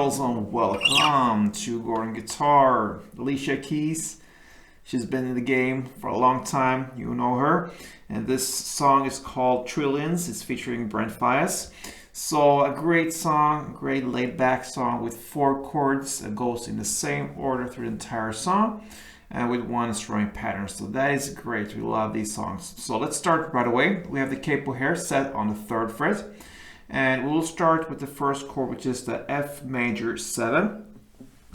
girls, and welcome to Gordon Guitar. Alicia keys. She's been in the game for a long time. You know her. And this song is called Trillions. It's featuring Brent FAIYAZ. So a great song, great laid-back song with 4 chords that goes in the same order through the entire song and with one strumming pattern. So that is great. We love these songs. So let's start right away. We have the capo here set on the 3rd fret. And we'll start with the first chord, which is the F major 7.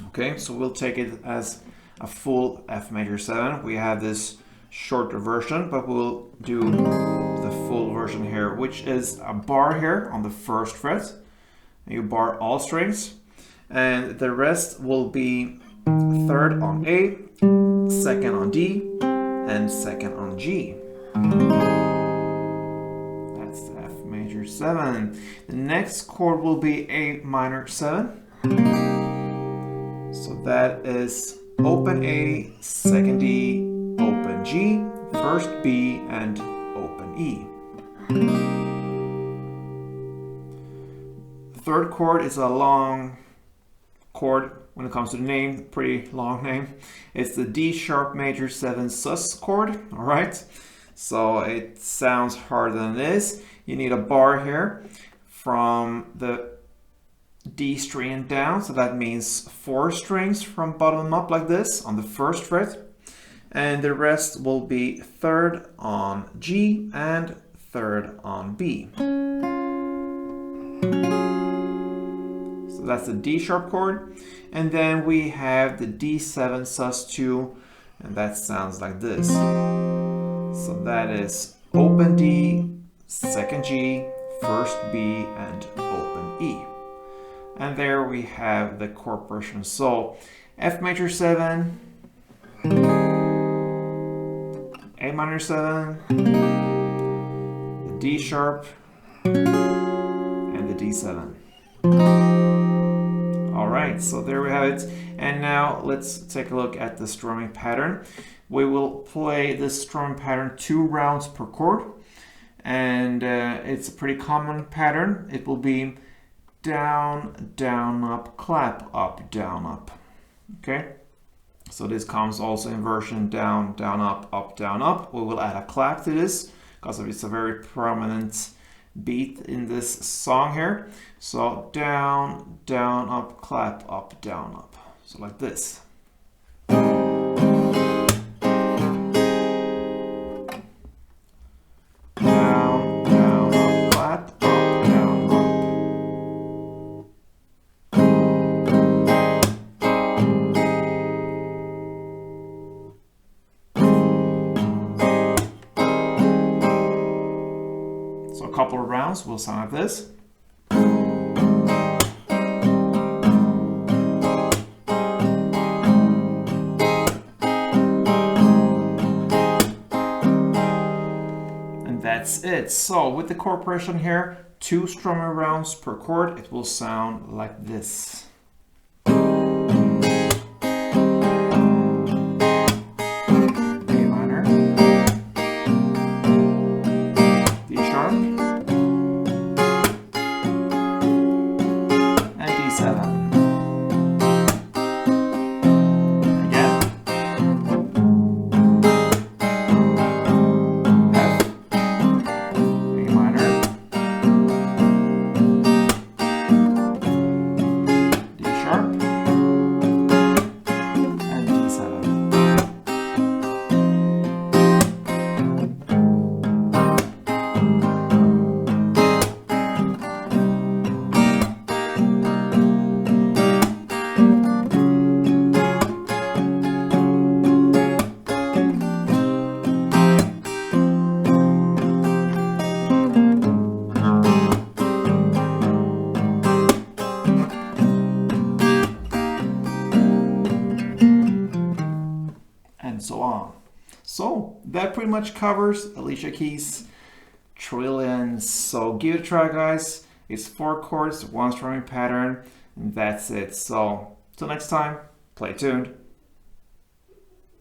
Okay, so we'll take it as a full F major 7. We have this shorter version, but we'll do the full version here, which is a bar here on the 1st fret. You bar all strings, and the rest will be 3rd on A, 2nd on D, and 2nd on G. That's the F major 7. The next chord will be A minor 7. So that is open A, 2nd D, open G, 1st B, and open E. The 3rd chord is a long chord when it comes to the name, pretty long name. It's the D sharp major 7 sus chord, all right? So it sounds harder than it is. You need a bar here from the D string down, so that means 4 strings from bottom up like this on the 1st fret, and the rest will be 3rd on G and 3rd on B. So that's the D sharp chord, and then we have the D7 sus 2, and that sounds like this. So that is open D, 2nd G, 1st B, and open E. And there we have the chord progression. So F major 7, A minor 7, the D sharp, and the D7. All right, so there we have it. And now let's take a look at the strumming pattern. We will play this strumming pattern 2 rounds per chord. And it's a pretty common pattern. It will be down, down, up, clap, up, down, up. Okay, so this comes also in version down, down, up, down, up. We will add a clap to this because it's a very prominent beat in this song here. So down, down, up, clap, up, down, up. So like this. So a couple of rounds will sound like this. And that's it. So with the chord progression here, 2 strumming rounds per chord, it will sound like this. So on. So that pretty much covers Alicia Keys' Trillions. So give it a try, guys. It's 4 chords, 1 strumming pattern, and that's it. So till next time, play tuned.